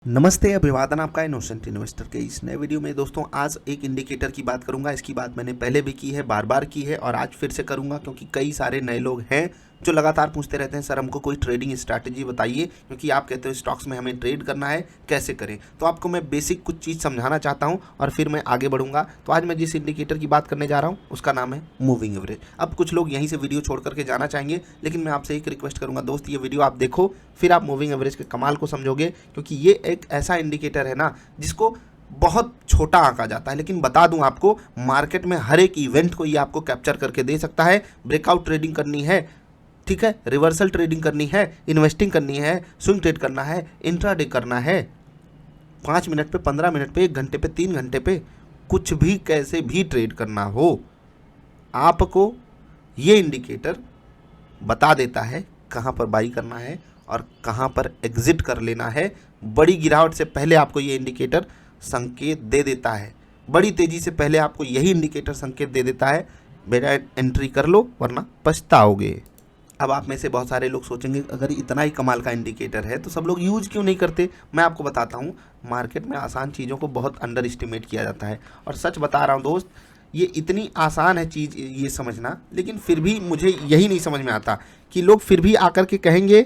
नमस्ते, अभिवादन आपका इनोसेंट इन्वेस्टर के इस नए वीडियो में। दोस्तों, आज एक इंडिकेटर की बात करूंगा। इसकी बात मैंने पहले भी की है, बार बार की है और आज फिर से करूंगा क्योंकि कई सारे नए लोग हैं जो लगातार पूछते रहते हैं, सर हमको कोई ट्रेडिंग स्ट्रैटेजी बताइए, क्योंकि आप कहते हो स्टॉक्स में हमें ट्रेड करना है, कैसे करें। तो आपको मैं बेसिक कुछ चीज़ समझाना चाहता हूँ और फिर मैं आगे बढ़ूंगा। तो आज मैं जिस इंडिकेटर की बात करने जा रहा हूँ उसका नाम है मूविंग एवरेज। अब कुछ लोग यहीं से वीडियो छोड़ करके जाना चाहेंगे, लेकिन मैं आपसे एक रिक्वेस्ट करूंगा दोस्त, ये वीडियो आप देखो, फिर आप मूविंग एवरेज के कमाल को समझोगे, क्योंकि ये एक ऐसा इंडिकेटर है ना जिसको बहुत छोटा आंका जाता है, लेकिन बता दूं आपको, मार्केट में हर एक इवेंट को ये आपको कैप्चर करके दे सकता है। ब्रेकआउट ट्रेडिंग करनी है, ठीक है, रिवर्सल ट्रेडिंग करनी है, इन्वेस्टिंग करनी है, स्विंग ट्रेड करना है, इंट्राडे करना है, 5 मिनट पे, 15 मिनट पे, 1 घंटे पे, 3 घंटे पे, कुछ भी कैसे भी ट्रेड करना हो, आपको ये इंडिकेटर बता देता है कहाँ पर बाई करना है और कहाँ पर एग्जिट कर लेना है। बड़ी गिरावट से पहले आपको ये इंडिकेटर संकेत दे देता है, बड़ी तेज़ी से पहले आपको यही इंडिकेटर संकेत दे देता है, बेटा एंट्री कर लो वरना पछताओगे। अब आप में से बहुत सारे लोग सोचेंगे, अगर इतना ही कमाल का इंडिकेटर है तो सब लोग यूज क्यों नहीं करते। मैं आपको बताता हूँ, मार्केट में आसान चीज़ों को बहुत अंडर एस्टिमेट किया जाता है। और सच बता रहा हूँ दोस्त, ये इतनी आसान है चीज़ ये समझना, लेकिन फिर भी मुझे यही नहीं समझ में आता कि लोग फिर भी आकर के कहेंगे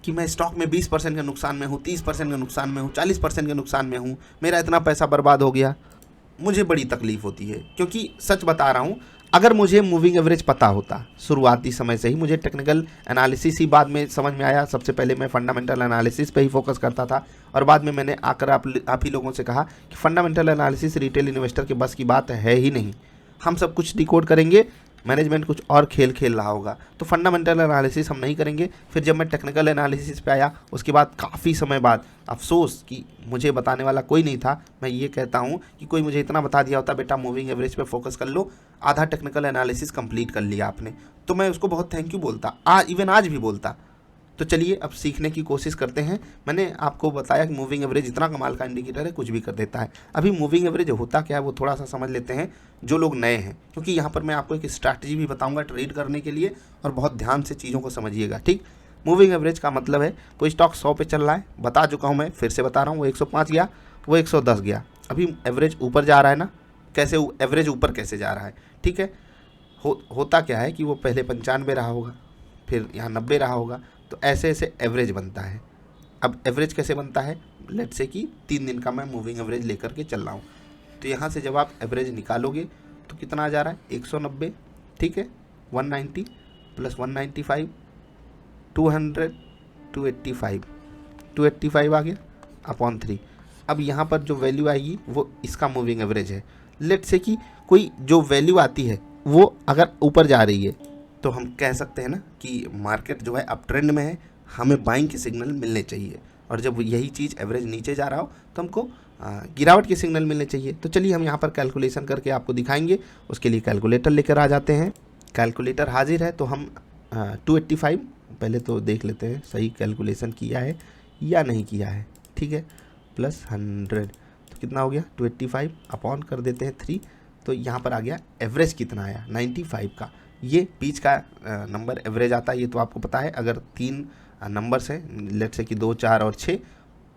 कि मैं स्टॉक में 20% के नुकसान में हूँ, 30% के नुकसान में हूँ, 40% के नुकसान में हूँ, मेरा इतना पैसा बर्बाद हो गया। मुझे बड़ी तकलीफ़ होती है, क्योंकि सच बता रहा हूँ, अगर मुझे मूविंग एवरेज पता होता शुरुआती समय से ही, मुझे टेक्निकल एनालिसिस ही बाद में समझ में आया। सबसे पहले मैं फंडामेंटल एनालिसिस पे ही फोकस करता था और बाद में मैंने आकर आप ही लोगों से कहा कि फंडामेंटल एनालिसिस रिटेल इन्वेस्टर के बस की बात है ही नहीं। हम सब कुछ डिकोड करेंगे, मैनेजमेंट कुछ और खेल खेल रहा होगा, तो फंडामेंटल एनालिसिस हम नहीं करेंगे। फिर जब मैं टेक्निकल एनालिसिस पे आया, उसके बाद काफ़ी समय बाद अफसोस कि मुझे बताने वाला कोई नहीं था। मैं ये कहता हूँ कि कोई मुझे इतना बता दिया होता, बेटा मूविंग एवरेज पे फोकस कर लो, आधा टेक्निकल एनालिसिस कंप्लीट कर लिया आपने, तो मैं उसको बहुत थैंक यू बोलता, इवन आज भी बोलता। तो चलिए अब सीखने की कोशिश करते हैं। मैंने आपको बताया कि मूविंग एवरेज इतना कमाल का इंडिकेटर है, कुछ भी कर देता है। अभी मूविंग एवरेज होता क्या है वो थोड़ा सा समझ लेते हैं, जो लोग नए हैं, क्योंकि यहाँ पर मैं आपको एक स्ट्रैटेजी भी बताऊंगा ट्रेड करने के लिए, और बहुत ध्यान से चीज़ों को समझिएगा, ठीक। मूविंग एवरेज का मतलब है कोई स्टॉक 100 पे चल रहा है, बता चुका हूँ मैं, फिर से बता रहा हूँ, वो 105 गया, वो 110 गया, अभी एवरेज ऊपर जा रहा है ना। कैसे एवरेज ऊपर कैसे जा रहा है, ठीक है। होता क्या है कि वो पहले 95 रहा होगा, फिर यहाँ 90 रहा होगा, तो ऐसे ऐसे एवरेज बनता है। अब एवरेज कैसे बनता है, लेट्स से कि 3 दिन का मैं मूविंग एवरेज लेकर के चल रहा हूँ, तो यहाँ से जब आप एवरेज निकालोगे तो कितना आ जा रहा है, 190, ठीक है, 190 प्लस 195, 200, 285 आ गया अपॉन 3। अब यहाँ पर जो वैल्यू आएगी वो इसका मूविंग एवरेज है। लेट्स से कि कोई जो वैल्यू आती है वो अगर ऊपर जा रही है, तो हम कह सकते हैं ना कि मार्केट जो है अप ट्रेंड में है, हमें बाइंग के सिग्नल मिलने चाहिए। और जब यही चीज़ एवरेज नीचे जा रहा हो तो हमको गिरावट के सिग्नल मिलने चाहिए। तो चलिए हम यहाँ पर कैलकुलेशन करके आपको दिखाएंगे। उसके लिए कैलकुलेटर लेकर आ जाते हैं। कैलकुलेटर हाजिर है, तो हम 285 पहले तो देख लेते हैं सही कैलकुलेशन किया है या नहीं किया है, ठीक है, प्लस 100, तो कितना हो गया 285 अपॉन कर देते हैं 3, तो यहाँ पर आ गया एवरेज कितना आया 95 का। ये बीच का नंबर एवरेज आता है, ये तो आपको पता है। अगर 3 नंबर्स हैं, लेट्स से कि 2, 4 और 6,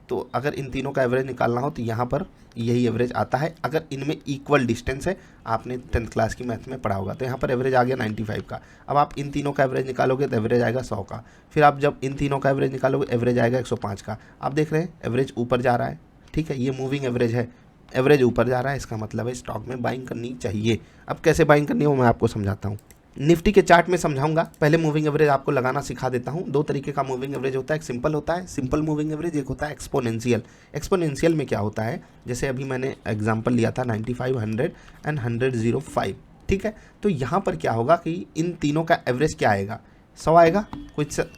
तो अगर इन तीनों का एवरेज निकालना हो तो यहाँ पर यही एवरेज आता है, अगर इनमें इक्वल डिस्टेंस है। आपने 10th क्लास की मैथ में पढ़ा होगा। तो यहाँ पर एवरेज आ गया 95 का। अब आप इन तीनों का एवरेज निकालोगे तो एवरेज आएगा 100 का। फिर आप जब इन तीनों का एवरेज निकालोगे एवरेज आएगा 105 का। आप देख रहे हैं एवरेज ऊपर जा रहा है, ठीक है, ये मूविंग एवरेज है, एवरेज ऊपर जा रहा है, इसका मतलब है स्टॉक में बाइंग करनी चाहिए। अब कैसे बाइंग करनी है वो मैं आपको समझाता हूँ, निफ्टी के चार्ट में समझाऊंगा। पहले मूविंग एवरेज आपको लगाना सिखा देता हूं। 2 तरीके का मूविंग एवरेज होता है, एक सिंपल होता है, सिंपल मूविंग एवरेज, एक होता है एक्सपोनेंशियल। एक्सपोनेंशियल में क्या होता है, जैसे अभी मैंने एग्जांपल लिया था 95, 100 एंड 100.05, ठीक है। तो यहाँ पर क्या होगा कि इन तीनों का एवरेज क्या आएगा, 100 आएगा,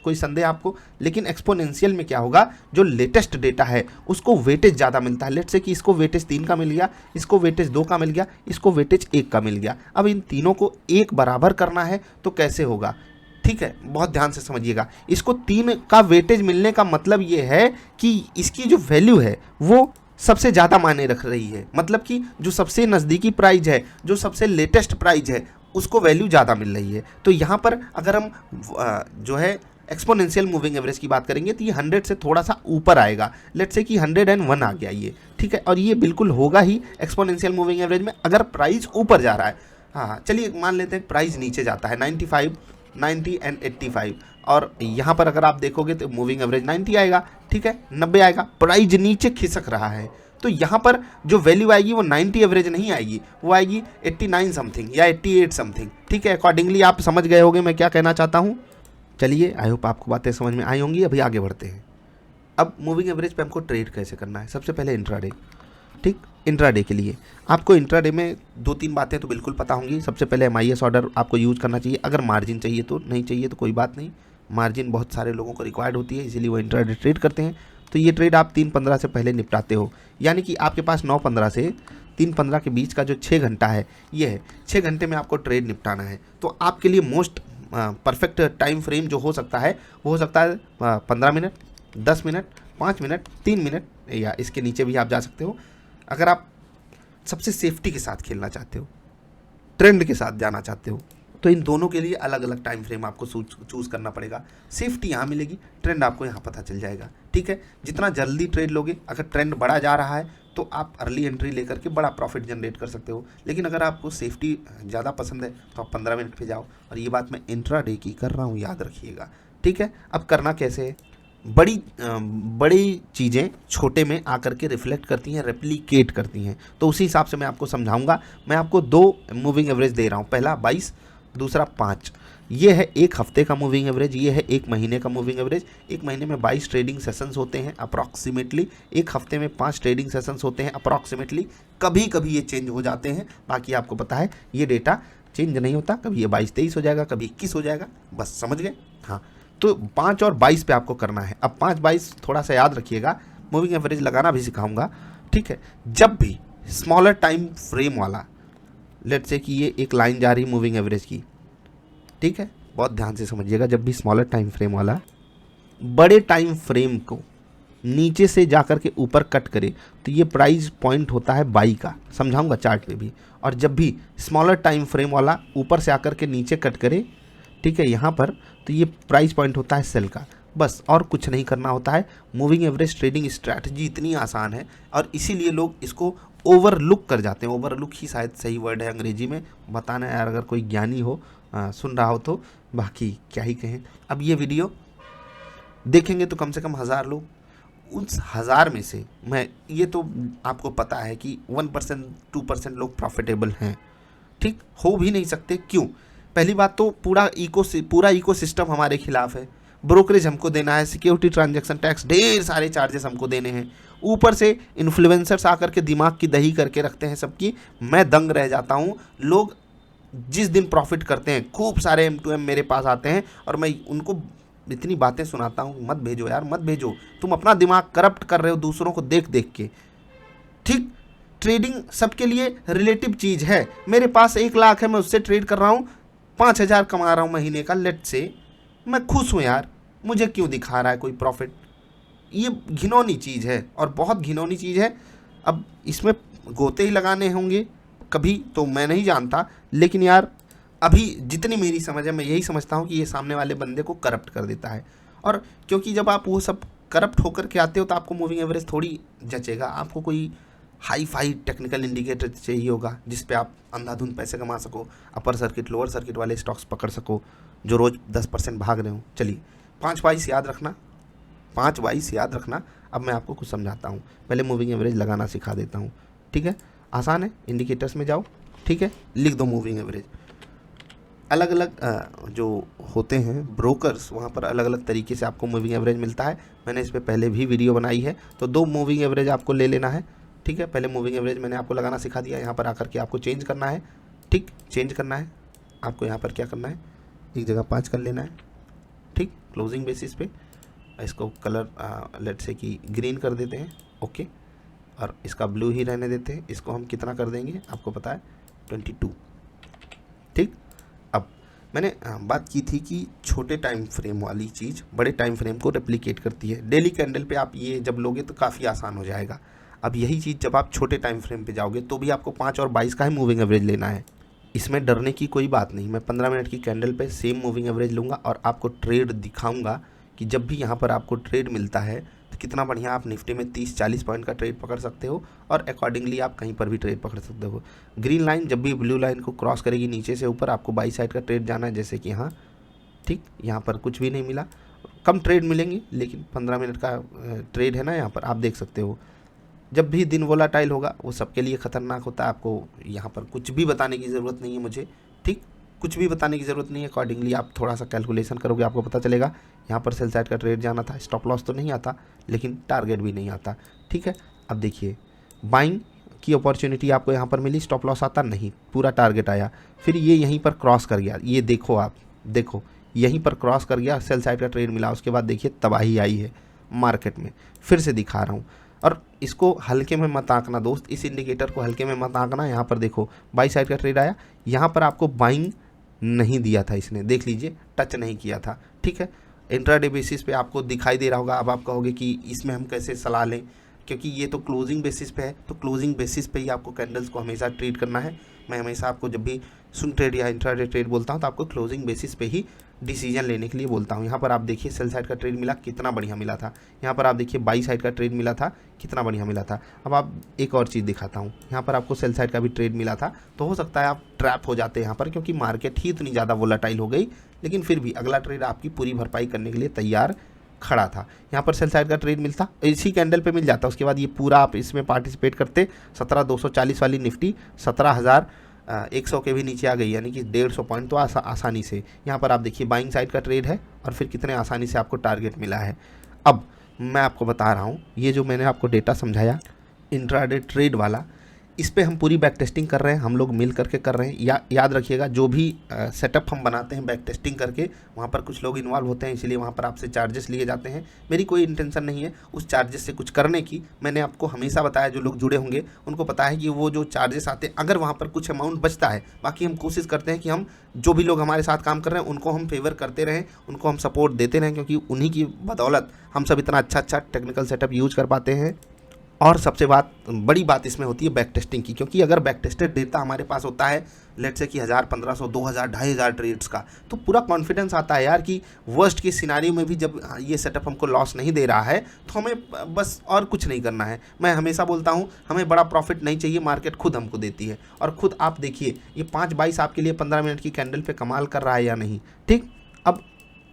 कोई संदेह आपको। लेकिन एक्सपोनेंशियल में क्या होगा, जो लेटेस्ट डेटा है उसको वेटेज ज़्यादा मिलता है। लेट्स से कि इसको वेटेज 3 का मिल गया, इसको वेटेज 2 का मिल गया, इसको वेटेज 1 का मिल गया। अब इन तीनों को एक बराबर करना है तो कैसे होगा, ठीक है, बहुत ध्यान से समझिएगा। इसको 3 का वेटेज मिलने का मतलब ये है कि इसकी जो वैल्यू है वो सबसे ज़्यादा मायने रख रही है। मतलब कि जो सबसे नज़दीकी प्राइस है, जो सबसे लेटेस्ट प्राइस है, उसको वैल्यू ज़्यादा मिल रही है। तो यहाँ पर अगर हम जो है एक्सपोनेंशियल मूविंग एवरेज की बात करेंगे तो ये 100 से थोड़ा सा ऊपर आएगा। लेट्स से कि 101 आ गया ये, ठीक है, और ये बिल्कुल होगा ही एक्सपोनेंशियल मूविंग एवरेज में अगर प्राइस ऊपर जा रहा है। हाँ चलिए मान लेते हैं प्राइस नीचे जाता है 95, 90 एंड 85, और यहाँ पर अगर आप देखोगे तो मूविंग एवरेज 90 आएगा, ठीक है, 90 आएगा, प्राइस नीचे खिसक रहा है, तो यहाँ पर जो वैल्यू आएगी वो 90 एवरेज नहीं आएगी, वो आएगी 89 समथिंग या 88 समथिंग, ठीक है। अकॉर्डिंगली आप समझ गए होंगे मैं क्या कहना चाहता हूँ। चलिए आई होप आपको बातें समझ में आई होंगी। अभी आगे बढ़ते हैं। अब मूविंग एवरेज पे हमको ट्रेड कैसे करना है। सबसे पहले इंट्राडे, ठीक, इंट्राडे के लिए आपको इंट्राडे में 2-3 बातें तो बिल्कुल पता होंगी। सबसे पहले MIS ऑर्डर आपको यूज़ करना चाहिए, अगर मार्जिन चाहिए तो, नहीं चाहिए तो कोई बात नहीं, मार्जिन बहुत सारे लोगों को रिक्वायर्ड होती है इसीलिए वो इंट्राडे ट्रेड करते हैं। तो ये ट्रेड आप 3:15 से पहले निपटाते हो, यानी कि आपके पास 9:15 से 3:15 के बीच का जो 6 घंटा है ये है, 6 घंटे में आपको ट्रेड निपटाना है। तो आपके लिए मोस्ट परफेक्ट टाइम फ्रेम जो हो सकता है वो हो सकता है 15 मिनट, 10 मिनट, 5 मिनट, 3 मिनट, या इसके नीचे भी आप जा सकते हो। अगर आप सबसे सेफ्टी के साथ खेलना चाहते हो, ट्रेंड के साथ जाना चाहते हो, तो इन दोनों के लिए अलग अलग टाइम फ्रेम आपको चूज़ करना पड़ेगा। सेफ्टी यहाँ मिलेगी, ट्रेंड आपको यहाँ पता चल जाएगा, ठीक है। जितना जल्दी ट्रेड लोगे, अगर ट्रेंड बढ़ा जा रहा है तो आप अर्ली एंट्री लेकर के बड़ा प्रॉफिट जनरेट कर सकते हो। लेकिन अगर आपको सेफ्टी ज़्यादा पसंद है तो आप 15 मिनट पे जाओ, और ये बात मैं इंट्राडे की कर रहा हूँ, याद रखिएगा, ठीक है। अब करना कैसे है, बड़ी चीज़ें छोटे में आकर के रिफ्लेक्ट करती हैं, रेप्लिकेट करती हैं, तो उसी हिसाब से मैं आपको समझाऊंगा। मैं आपको 2 मूविंग एवरेज दे रहा हूँ, पहला 22, दूसरा 5। ये है 1 हफ्ते का मूविंग एवरेज, ये है 1 महीने का मूविंग एवरेज। 1 महीने में 22 ट्रेडिंग सेशंस होते हैं अप्रॉक्सीमेटली, 1 हफ्ते में 5 ट्रेडिंग सेशंस होते हैं अप्रॉक्सीमेटली। कभी कभी ये चेंज हो जाते हैं, बाकी आपको पता है ये डेटा चेंज नहीं होता, कभी ये 22-23 हो जाएगा, कभी 21 हो जाएगा, बस समझ गए। हाँ, तो 5 और 22 पे आपको करना है। अब 5-22 थोड़ा सा याद रखिएगा, मूविंग एवरेज लगाना भी सिखाऊंगा, ठीक है। जब भी स्मॉलर टाइम फ्रेम वाला, लेट्स से कि ये एक लाइन जा रही मूविंग एवरेज की, ठीक है, बहुत ध्यान से समझिएगा, जब भी स्मॉलर टाइम फ्रेम वाला बड़े टाइम फ्रेम को नीचे से जाकर के ऊपर कट करे तो ये प्राइस पॉइंट होता है बाई का, समझाऊंगा चार्ट पे भी। और जब भी स्मॉलर टाइम फ्रेम वाला ऊपर से आकर के नीचे कट करे, ठीक है, यहाँ पर, तो ये प्राइस पॉइंट होता है सेल का, बस और कुछ नहीं करना होता है। मूविंग एवरेज ट्रेडिंग स्ट्रैटेजी इतनी आसान है और इसीलिए लोग इसको ओवरलुक कर जाते हैं। ओवरलुक ही शायद सही वर्ड है अंग्रेजी में, बताना यार अगर कोई ज्ञानी हो सुन रहा हो तो, बाकी क्या ही कहें। अब ये वीडियो देखेंगे तो कम से कम 1000 लोग, उस 1000 में से मैं, ये तो आपको पता है कि 1% 2% लोग प्रॉफिटेबल हैं, ठीक, हो भी नहीं सकते। क्यों? पहली बात तो पूरा इकोसिस्टम हमारे खिलाफ है, ब्रोकरेज हमको देना है, सिक्योरिटी ट्रांजैक्शन टैक्स, ढेर सारे चार्जेस हमको देने हैं, ऊपर से इन्फ्लुएंसर्स आकर के दिमाग की दही करके रखते हैं सबकी। मैं दंग रह जाता हूँ, लोग जिस दिन प्रॉफिट करते हैं, खूब सारे M2M मेरे पास आते हैं और मैं उनको इतनी बातें सुनाता हूँ, मत भेजो यार, मत भेजो, तुम अपना दिमाग करप्ट कर रहे हो दूसरों को देख देख के, ठीक। ट्रेडिंग सबके लिए रिलेटिव चीज़ है। मेरे पास 1 लाख है, मैं उससे ट्रेड कर रहा हूँ, 5000 कमा रहा हूँ महीने का, लेट से, मैं खुश हूँ यार, मुझे क्यों दिखा रहा है कोई प्रॉफिट? ये घिनौनी चीज़ है और बहुत घिनौनी चीज़ है। अब इसमें गोते ही लगाने होंगे कभी तो मैं नहीं जानता, लेकिन यार अभी जितनी मेरी समझ है मैं यही समझता हूँ कि ये सामने वाले बंदे को करप्ट कर देता है। और क्योंकि जब आप वो सब करप्ट होकर के आते हो तो आपको मूविंग एवरेज थोड़ी जचेगा, आपको कोई हाई फाई टेक्निकल इंडिकेटर चाहिए होगा जिस पे आप अंधाधुंध पैसे कमा सको, अपर सर्किट लोअर सर्किट वाले स्टॉक्स पकड़ सको जो रोज़ 10% भाग रहे हो। चलिए 5-22 याद रखना, 5-22 याद रखना। अब मैं आपको कुछ समझाता हूँ, पहले मूविंग एवरेज लगाना सिखा देता हूँ, ठीक है, आसान है। इंडिकेटर्स में जाओ, ठीक है, लिख दो मूविंग एवरेज। अलग अलग जो होते हैं ब्रोकर्स, वहाँ पर अलग अलग तरीके से आपको मूविंग एवरेज मिलता है। मैंने इस पर पहले भी वीडियो बनाई है, तो 2 मूविंग एवरेज आपको ले लेना है, ठीक है। पहले मूविंग एवरेज मैंने आपको लगाना सिखा दिया, यहाँ पर आकर के आपको चेंज करना है, ठीक, चेंज करना है आपको। यहाँ पर क्या करना है, एक जगह 5 कर लेना है, ठीक, क्लोजिंग बेसिस पे। इसको कलर लेट से कि ग्रीन कर देते हैं, ओके, और इसका ब्लू ही रहने देते हैं। इसको हम कितना कर देंगे आपको पता है, 22, ठीक। अब मैंने बात की थी कि छोटे टाइम फ्रेम वाली चीज़ बड़े टाइम फ्रेम को रेप्लिकेट करती है। डेली कैंडल पे आप ये जब लोगे तो काफ़ी आसान हो जाएगा। अब यही चीज़ जब आप छोटे टाइम फ्रेम पे जाओगे तो भी आपको 5 और 22 का ही मूविंग एवरेज लेना है, इसमें डरने की कोई बात नहीं। मैं 15 मिनट की कैंडल पे सेम मूविंग एवरेज लूँगा और आपको ट्रेड दिखाऊंगा कि जब भी यहाँ पर आपको ट्रेड मिलता है तो कितना बढ़िया आप निफ्टी में 30-40 पॉइंट का ट्रेड पकड़ सकते हो और अकॉर्डिंगली आप कहीं पर भी ट्रेड पकड़ सकते हो। ग्रीन लाइन जब भी ब्लू लाइन को क्रॉस करेगी नीचे से ऊपर, आपको बाई साइड का ट्रेड जाना है, जैसे कि यहाँ ठीक यहाँ पर कुछ भी नहीं मिला, कम ट्रेड मिलेंगे लेकिन 15 मिनट का ट्रेड है ना, यहाँ पर आप देख सकते हो। जब भी दिन वोलाटाइल होगा वो सबके लिए ख़तरनाक होता है। आपको यहाँ पर कुछ भी बताने की ज़रूरत नहीं है मुझे, ठीक, कुछ भी बताने की ज़रूरत नहीं है। अकॉर्डिंगली आप थोड़ा सा कैलकुलेशन करोगे, आपको पता चलेगा यहाँ पर सेल साइड का ट्रेड जाना था। स्टॉप लॉस तो नहीं आता लेकिन टारगेट भी नहीं आता, ठीक है। अब देखिए बाइंग की अपॉर्चुनिटी आपको यहाँ पर मिली, स्टॉप लॉस आता नहीं, पूरा टारगेट आया, फिर ये यहीं पर क्रॉस कर गया। ये देखो, आप देखो यहीं पर क्रॉस कर गया, सेल साइड का ट्रेड मिला, उसके बाद देखिए तबाही आई है मार्केट में। फिर से दिखा रहा हूँ और इसको हल्के में मत आंकना दोस्त, इस इंडिकेटर को हल्के में मत आंकना। यहाँ पर देखो बाई साइड का ट्रेड आया, यहाँ पर आपको बाइंग नहीं दिया था इसने, देख लीजिए टच नहीं किया था, ठीक है। इंट्राडे बेसिस पे आपको दिखाई दे रहा होगा। अब आप कहोगे कि इसमें हम कैसे सलाह लें, क्योंकि ये तो क्लोजिंग बेसिस पे है, तो क्लोजिंग बेसिस पे ही आपको कैंडल्स को हमेशा ट्रेड करना है। मैं हमेशा आपको जब भी स्विंग ट्रेड या इंट्राडे ट्रेड बोलता हूँ तो आपको क्लोजिंग बेसिस पे ही डिसीजन लेने के लिए बोलता हूँ। यहाँ पर आप देखिए सेल साइड का ट्रेड मिला, कितना बढ़िया मिला था। यहाँ पर आप देखिए बाई साइड का ट्रेड मिला था, कितना बढ़िया मिला था। अब आप एक और चीज़ दिखाता हूँ, यहाँ पर आपको सेल साइड का भी ट्रेड मिला था, तो हो सकता है आप ट्रैप हो जाते हैं यहाँ पर, क्योंकि मार्केट ही इतनी ज़्यादा वोलाटाइल हो गई। लेकिन फिर भी अगला ट्रेड आपकी पूरी भरपाई करने के लिए तैयार खड़ा था। यहाँ पर सेल साइड का ट्रेड मिलता, इसी कैंडल पे मिल जाता, उसके बाद ये पूरा आप इसमें पार्टिसिपेट करते। 17,240 वाली निफ्टी 17,100 के भी नीचे आ गई, यानी कि 150 पॉइंट तो आसानी से। यहाँ पर आप देखिए बाइंग साइड का ट्रेड है और फिर कितने आसानी से आपको टारगेट मिला है। अब मैं आपको बता रहा हूँ, ये जो मैंने आपको डेटा समझाया इंट्राडे ट्रेड वाला, इस पे हम पूरी बैक टेस्टिंग कर रहे हैं, हम लोग मिल करके कर रहे हैं। याद रखिएगा, जो भी सेटअप हम बनाते हैं बैक टेस्टिंग करके, वहाँ पर कुछ लोग इन्वॉल्व होते हैं, इसलिए वहाँ पर आपसे चार्जेस लिए जाते हैं। मेरी कोई इंटेंशन नहीं है उस चार्जेस से कुछ करने की। मैंने आपको हमेशा बताया, जो लोग जुड़े होंगे उनको पता है कि वो जो चार्जेस आते हैं, अगर वहाँ पर कुछ अमाउंट बचता है, बाकी हम कोशिश करते हैं कि हम जो भी लोग हमारे साथ काम कर रहे हैं उनको हम फेवर करते रहें, उनको हम सपोर्ट देते रहें, क्योंकि उन्हीं की बदौलत हम सब इतना अच्छा टेक्निकल सेटअप यूज कर पाते हैं। और सबसे बड़ी बात इसमें होती है बैक टेस्टिंग की, क्योंकि अगर बैक टेस्टेड डेटा हमारे पास होता है, लेट से कि 1000, 1500, 2000, 2500 ट्रेड्स का, तो पूरा कॉन्फिडेंस आता है यार कि वर्स्ट की सिनारियो में भी जब ये सेटअप हमको लॉस नहीं दे रहा है तो हमें बस और कुछ नहीं करना है। मैं हमेशा बोलता हूँ हमें बड़ा प्रॉफिट नहीं चाहिए, मार्केट खुद हमको देती है। और खुद आप देखिए ये 5/22 आपके लिए 15 मिनट की कैंडल पे कमाल कर रहा है या नहीं, ठीक। अब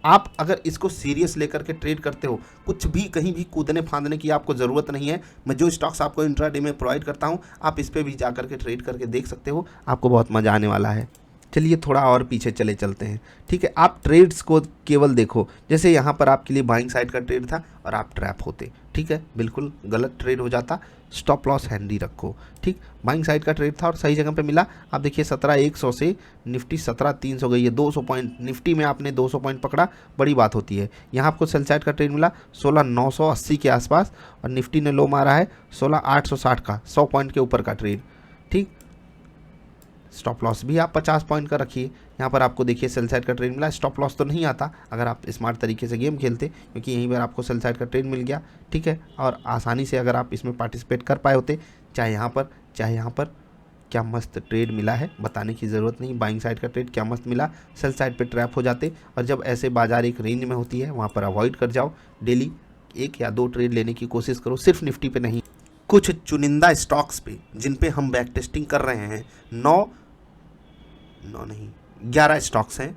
आप अगर इसको सीरियस लेकर के ट्रेड करते हो, कुछ भी कहीं भी कूदने फांदने की आपको ज़रूरत नहीं है। मैं जो स्टॉक्स आपको इंट्राडे में प्रोवाइड करता हूँ, आप इस पर भी जा करके ट्रेड करके देख सकते हो, आपको बहुत मज़ा आने वाला है। चलिए थोड़ा और पीछे चलते हैं, ठीक है। आप ट्रेड्स को केवल देखो, जैसे यहाँ पर आपके लिए बाइंग साइड का ट्रेड था और आप ट्रैप होते, ठीक है, बिल्कुल गलत ट्रेड हो जाता। स्टॉप लॉस हैंडी रखो, ठीक। बाइंग साइड का ट्रेड था और सही जगह पे मिला। आप देखिए 17,100 से निफ्टी 17,300 गई है, 200 पॉइंट निफ्टी में आपने 200 पॉइंट पकड़ा, बड़ी बात होती है। यहाँ आपको सेल साइड का ट्रेड मिला 16,980 के आसपास और निफ्टी ने लो मारा है 16,860 का, 100 पॉइंट के ऊपर का ट्रेड, ठीक। स्टॉप लॉस भी आप 50 पॉइंट का रखिए। यहाँ पर आपको देखिए सेल साइड का ट्रेड मिला, स्टॉप लॉस तो नहीं आता अगर आप स्मार्ट तरीके से गेम खेलते, क्योंकि यहीं पर आपको सेल साइड का ट्रेड मिल गया, ठीक है। और आसानी से अगर आप इसमें पार्टिसिपेट कर पाए होते, चाहे यहाँ पर चाहे यहाँ पर, क्या मस्त ट्रेड मिला है, बताने की ज़रूरत नहीं। बाइंग साइड का ट्रेड क्या मस्त मिला, सेल साइड पे ट्रैप हो जाते। और जब ऐसे बाजार एक रेंज में होती है वहाँ पर अवॉइड कर जाओ, डेली 1 या 2 ट्रेड लेने की कोशिश करो, सिर्फ निफ्टी पे नहीं, कुछ चुनिंदा स्टॉक्स पे जिन पे हम बैक टेस्टिंग कर रहे हैं। 11 स्टॉक्स हैं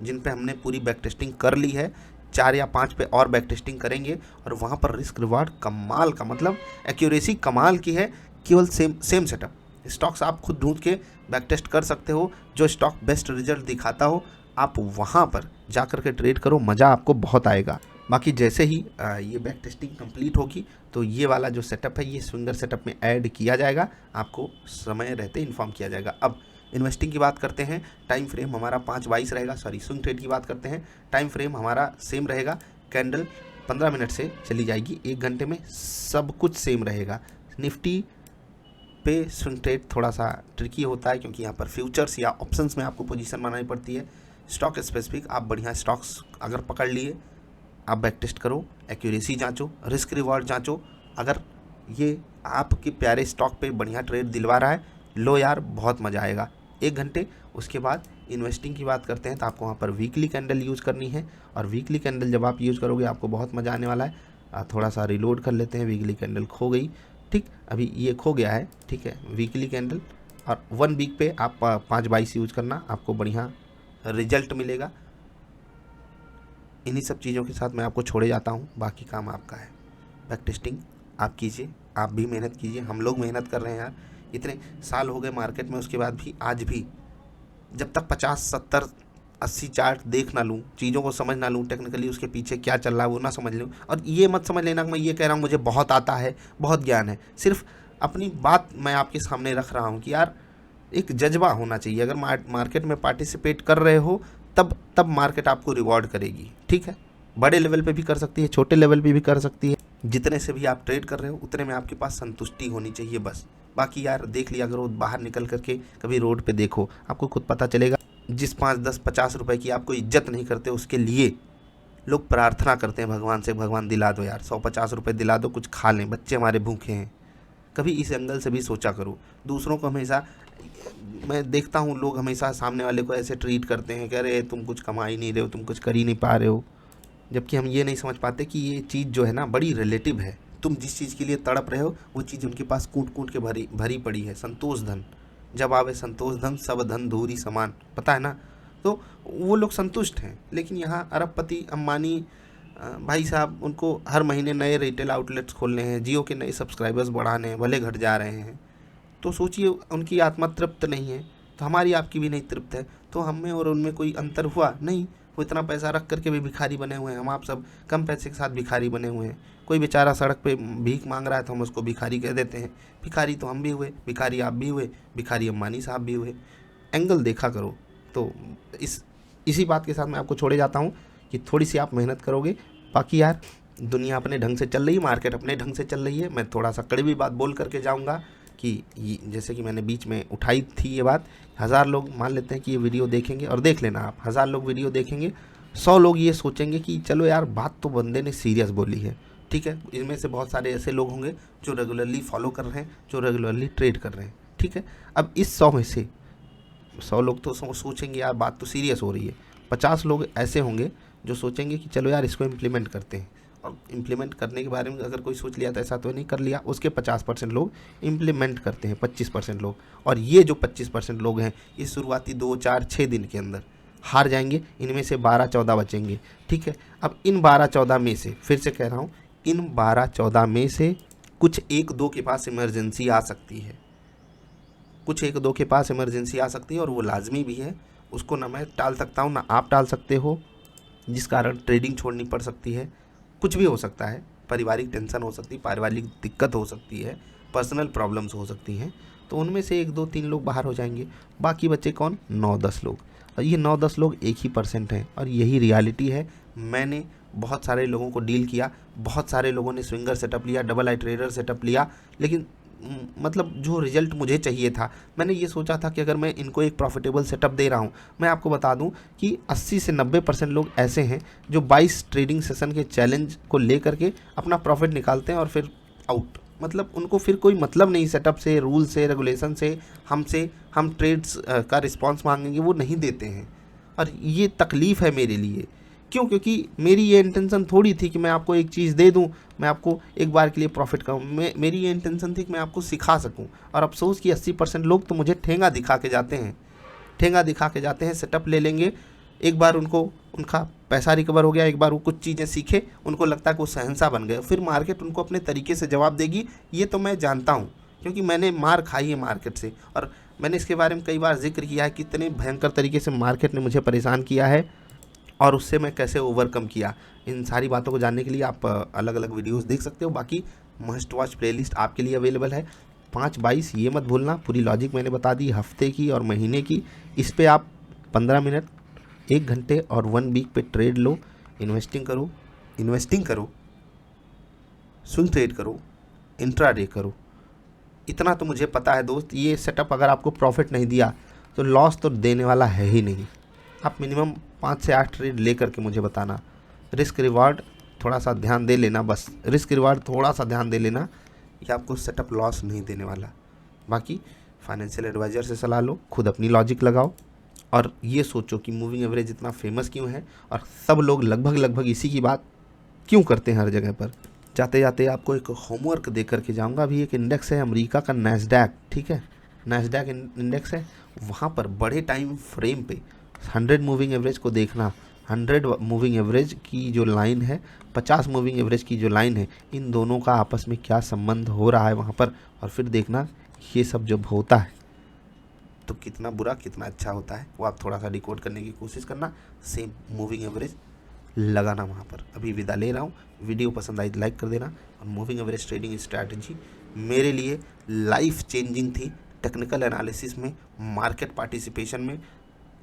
जिन पे हमने पूरी बैक टेस्टिंग कर ली है, 4 या 5 पे और बैक टेस्टिंग करेंगे और वहाँ पर रिस्क रिवार्ड कमाल का, मतलब एक्यूरेसी कमाल की है। केवल सेम सेटअप स्टॉक्स आप खुद ढूंढ के बैक टेस्ट कर सकते हो, जो स्टॉक बेस्ट रिजल्ट दिखाता हो आप वहाँ पर जा कर के ट्रेड करो, मज़ा आपको बहुत आएगा। बाकी जैसे ही ये बैक टेस्टिंग कंप्लीट होगी तो ये वाला जो सेटअप है ये स्विंगर सेटअप में ऐड किया जाएगा, आपको समय रहते इन्फॉर्म किया जाएगा। अब इन्वेस्टिंग की बात करते हैं, टाइम फ्रेम हमारा 5/22 रहेगा, स्विंग ट्रेड की बात करते हैं, टाइम फ्रेम हमारा सेम रहेगा। कैंडल 15 मिनट से चली जाएगी, 1 घंटे में सब कुछ सेम रहेगा। निफ्टी पे स्विंग ट्रेड थोड़ा सा ट्रिकी होता है, क्योंकि यहाँ पर फ्यूचर्स या ऑप्शंस में आपको पोजीशन बनानी पड़ती है। स्टॉक स्पेसिफिक आप बढ़िया स्टॉक्स अगर पकड़ लिए, आप बैक टेस्ट करो, एक्यूरेसी जांचो, रिस्क रिवॉर्ड जांचो। अगर ये आपके प्यारे स्टॉक पे बढ़िया ट्रेड दिलवा रहा है, लो यार बहुत मज़ा आएगा। 1 घंटे। उसके बाद इन्वेस्टिंग की बात करते हैं तो आपको वहाँ पर वीकली कैंडल यूज़ करनी है, और वीकली कैंडल जब आप यूज़ करोगे आपको बहुत मज़ा आने वाला है। थोड़ा सा रिलोड कर लेते हैं, वीकली कैंडल खो गई, ठीक, अभी ये खो गया है, ठीक है, वीकली कैंडल। और 1 वीक पे आप 5/22 यूज़ करना, आपको बढ़िया रिजल्ट मिलेगा। इन्हीं सब चीज़ों के साथ मैं आपको छोड़े जाता हूँ, बाकी काम आपका है। बैक टेस्टिंग आप कीजिए, आप भी मेहनत कीजिए, हम लोग मेहनत कर रहे हैं यार, इतने साल हो गए मार्केट में, उसके बाद भी आज भी जब तक 50, 70, 80 चार्ट देख ना लूँ, चीज़ों को समझ ना लूँ टेक्निकली, उसके पीछे क्या चल रहा है वो ना समझ लूँ। और ये मत समझ लेना कि मैं ये कह रहा हूँ मुझे बहुत आता है, बहुत ज्ञान है, सिर्फ अपनी बात मैं आपके सामने रख रहा हूँ कि यार एक जज्बा होना चाहिए। अगर मार्केट में पार्टिसिपेट कर रहे हो तब मार्केट आपको रिवॉर्ड करेगी, ठीक है। बड़े लेवल पे भी कर सकती है, छोटे लेवल पे भी कर सकती है, जितने से भी आप ट्रेड कर रहे हो उतने में आपके पास संतुष्टि होनी चाहिए बस। बाकी यार देख लिया करो, बाहर निकल करके कभी रोड पे देखो, आपको खुद पता चलेगा। जिस 5, 10, 50 रुपए की आपको इज्जत नहीं करते उसके लिए लोग प्रार्थना करते हैं भगवान से, भगवान दिला दो यार 100-50 रुपये दिला दो, कुछ खा लें, बच्चे हमारे भूखे हैं। कभी इस एंगल से भी सोचा करो। दूसरों को हमेशा, मैं देखता हूँ लोग हमेशा सामने वाले को ऐसे ट्रीट करते हैं, कह रहे तुम कुछ कमा ही नहीं रहे हो, तुम कुछ कर ही नहीं पा रहे हो, जबकि हम ये नहीं समझ पाते कि ये चीज़ जो है ना बड़ी रिलेटिव है। तुम जिस चीज़ के लिए तड़प रहे हो वो चीज़ उनके पास कूट कूट के भरी पड़ी है। संतोष धन, जब आवे संतोष धन सब धन धूरी समान, पता है ना। तो वो लोग संतुष्ट हैं, लेकिन यहाँ अरबपति अंबानी भाई साहब, उनको हर महीने नए रिटेल आउटलेट्स खोलने हैं, जियो के नए सब्सक्राइबर्स बढ़ाने हैं, भले घट जा रहे हैं। तो सोचिए उनकी आत्मा तृप्त नहीं है तो हमारी आपकी भी नहीं तृप्त है, तो हम में और उनमें कोई अंतर हुआ नहीं। वो इतना पैसा रख करके भी भिखारी बने हुए हैं, हम आप सब कम पैसे के साथ भिखारी बने हुए हैं। कोई बेचारा सड़क पे भीख मांग रहा है तो हम उसको भिखारी कह देते हैं। भिखारी तो हम भी हुए, भिखारी आप भी हुए, भिखारी अंबानी साहब भी हुए। एंगल देखा करो। तो इसी बात के साथ मैं आपको छोड़े जाता हूँ कि थोड़ी सी आप मेहनत करोगे। बाकी यार दुनिया अपने ढंग से चल रही है, मार्केट अपने ढंग से चल रही है। मैं थोड़ा सा कड़वी बात बोल करके जाऊँगा कि जैसे कि मैंने बीच में उठाई थी ये बात, 1000 लोग मान लेते हैं कि ये वीडियो देखेंगे, और देख लेना आप, 1000 लोग वीडियो देखेंगे, 100 लोग ये सोचेंगे कि चलो यार बात तो बंदे ने सीरियस बोली है, ठीक है। इनमें से बहुत सारे ऐसे लोग होंगे जो रेगुलरली फॉलो कर रहे हैं, जो रेगुलरली ट्रेड कर रहे हैं, ठीक है। अब इस 100 में से 100 लोग तो सोचेंगे यार बात तो सीरियस हो रही है, 50 लोग ऐसे होंगे जो सोचेंगे कि चलो यार इसको इम्प्लीमेंट करते हैं। और इम्प्लीमेंट करने के बारे में अगर कोई सोच लिया तो ऐसा तो नहीं कर लिया, उसके 50% लोग इम्प्लीमेंट करते हैं, 25% लोग। और ये जो 25% लोग हैं ये शुरुआती 2, 4, 6 दिन के अंदर हार जाएंगे, इनमें से 12-14 बचेंगे, ठीक है। अब इन 12-14 में से, फिर से कह रहा हूँ, इन 12-14 में से कुछ 1-2 के पास इमरजेंसी आ सकती है, कुछ 1-2 के पास इमरजेंसी आ सकती है, और वो लाजमी भी है। उसको ना मैं टाल सकता हूँ ना आप टाल सकते हो, जिस कारण ट्रेडिंग छोड़नी पड़ सकती है। कुछ भी हो सकता है, पारिवारिक टेंशन हो सकती है, पारिवारिक दिक्कत हो सकती है, पर्सनल प्रॉब्लम्स हो सकती हैं, तो उनमें से 1, 2, 3 लोग बाहर हो जाएंगे। बाकी बचे कौन? 9-10 लोग। और ये 9-10 लोग 1 ही % हैं, और यही रियलिटी है। मैंने बहुत सारे लोगों को डील किया, बहुत सारे लोगों ने स्विंगर सेटअप लिया, डबल आई ट्रेडर सेटअप लिया, लेकिन मतलब जो रिजल्ट मुझे चाहिए था, मैंने ये सोचा था कि अगर मैं इनको एक प्रॉफिटेबल सेटअप दे रहा हूँ, मैं आपको बता दूँ कि 80 से 90% लोग ऐसे हैं जो 22 ट्रेडिंग सेशन के चैलेंज को ले करके अपना प्रॉफिट निकालते हैं और फिर आउट। मतलब उनको फिर कोई मतलब नहीं सेटअप से, रूल से, रेगुलेशन से, हम ट्रेड्स का रिस्पॉन्स मांगेंगे वो नहीं देते हैं। और ये तकलीफ़ है मेरे लिए। क्यों? क्योंकि मेरी ये इंटेंशन थोड़ी थी कि मैं आपको एक चीज़ दे दूं, मैं आपको एक बार के लिए प्रॉफिट करूँ। मेरी ये इंटेंशन थी कि मैं आपको सिखा सकूं। और अफसोस कि 80% लोग तो मुझे ठेंगा दिखा के जाते हैं, सेटअप ले लेंगे, एक बार उनका पैसा रिकवर हो गया, एक बार वो कुछ चीज़ें सीखे, उनको लगता है कि वो शहंशाह बन गए, फिर मार्केट उनको अपने तरीके से जवाब देगी। ये तो मैं जानता हूँ, क्योंकि मैंने मार खाई है मार्केट से, और मैंने इसके बारे में कई बार जिक्र किया है कि कितने भयंकर तरीके से मार्केट ने मुझे परेशान किया है और उससे मैं कैसे ओवरकम किया। इन सारी बातों को जानने के लिए आप अलग अलग वीडियोस देख सकते हो। बाकी मस्ट वॉच प्लेलिस्ट आपके लिए अवेलेबल है। 5/22 ये मत भूलना, पूरी लॉजिक मैंने बता दी, हफ्ते की और महीने की। इस पे आप 15 मिनट, 1 घंटे और 1 वीक पे ट्रेड लो, इन्वेस्टिंग करो, स्विंग ट्रेड करो, इंट्राडे करो। इतना तो मुझे पता है दोस्त, ये सेटअप अगर आपको प्रॉफिट नहीं दिया तो लॉस तो देने वाला है ही नहीं। आप मिनिमम 5 से 8 ट्रेड ले करके मुझे बताना। रिस्क रिवार्ड थोड़ा सा ध्यान दे लेना, बस रिस्क रिवार्ड थोड़ा सा ध्यान दे लेना, ये आपको सेटअप लॉस नहीं देने वाला। बाकी फाइनेंशियल एडवाइज़र से सलाह लो, खुद अपनी लॉजिक लगाओ और ये सोचो कि मूविंग एवरेज इतना फेमस क्यों है और सब लोग लगभग इसी की बात क्यों करते हैं हर जगह पर। जाते जाते आपको एक होमवर्क दे करके जाऊंगा। अभी एक इंडेक्स है अमेरिका का नैस्डैक, ठीक है, नैस्डैक इंडेक्स है। वहाँ पर बड़े टाइम फ्रेम पे 100 मूविंग एवरेज को देखना, 100 मूविंग एवरेज की जो लाइन है, 50 मूविंग एवरेज की जो लाइन है, इन दोनों का आपस में क्या संबंध हो रहा है वहाँ पर, और फिर देखना ये सब जब होता है तो कितना बुरा कितना अच्छा होता है, वो आप थोड़ा सा डिकोड करने की कोशिश करना। सेम मूविंग एवरेज लगाना वहाँ पर। अभी विदा ले रहा हूँ। वीडियो पसंद आई तो लाइक कर देना। और मूविंग एवरेज ट्रेडिंग स्ट्रैटेजी मेरे लिए लाइफ चेंजिंग थी, टेक्निकल एनालिसिस में, मार्केट पार्टिसिपेशन में।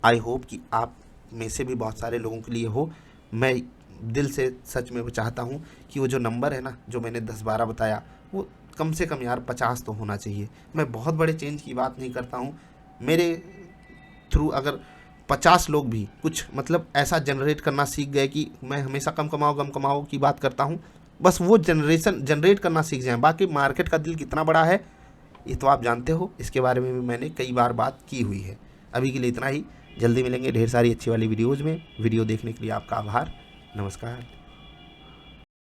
आई होप कि आप में से भी बहुत सारे लोगों के लिए हो। मैं दिल से सच में चाहता हूँ कि वो जो नंबर है ना, जो मैंने 10-12 बताया, वो कम से कम यार 50 तो होना चाहिए। मैं बहुत बड़े चेंज की बात नहीं करता हूँ। मेरे थ्रू अगर 50 लोग भी कुछ मतलब ऐसा जनरेट करना सीख गए कि मैं हमेशा कम कमाओ की बात करता हूँ, बस वो जनरेट करना सीख जाएं। बाकी मार्केट का दिल कितना बड़ा है ये तो आप जानते हो, इसके बारे में भी मैंने कई बार बात की हुई है। अभी के लिए इतना ही। जल्दी मिलेंगे ढेर सारी अच्छी वाली वीडियोज़ में। वीडियो देखने के लिए आपका आभार। नमस्कार।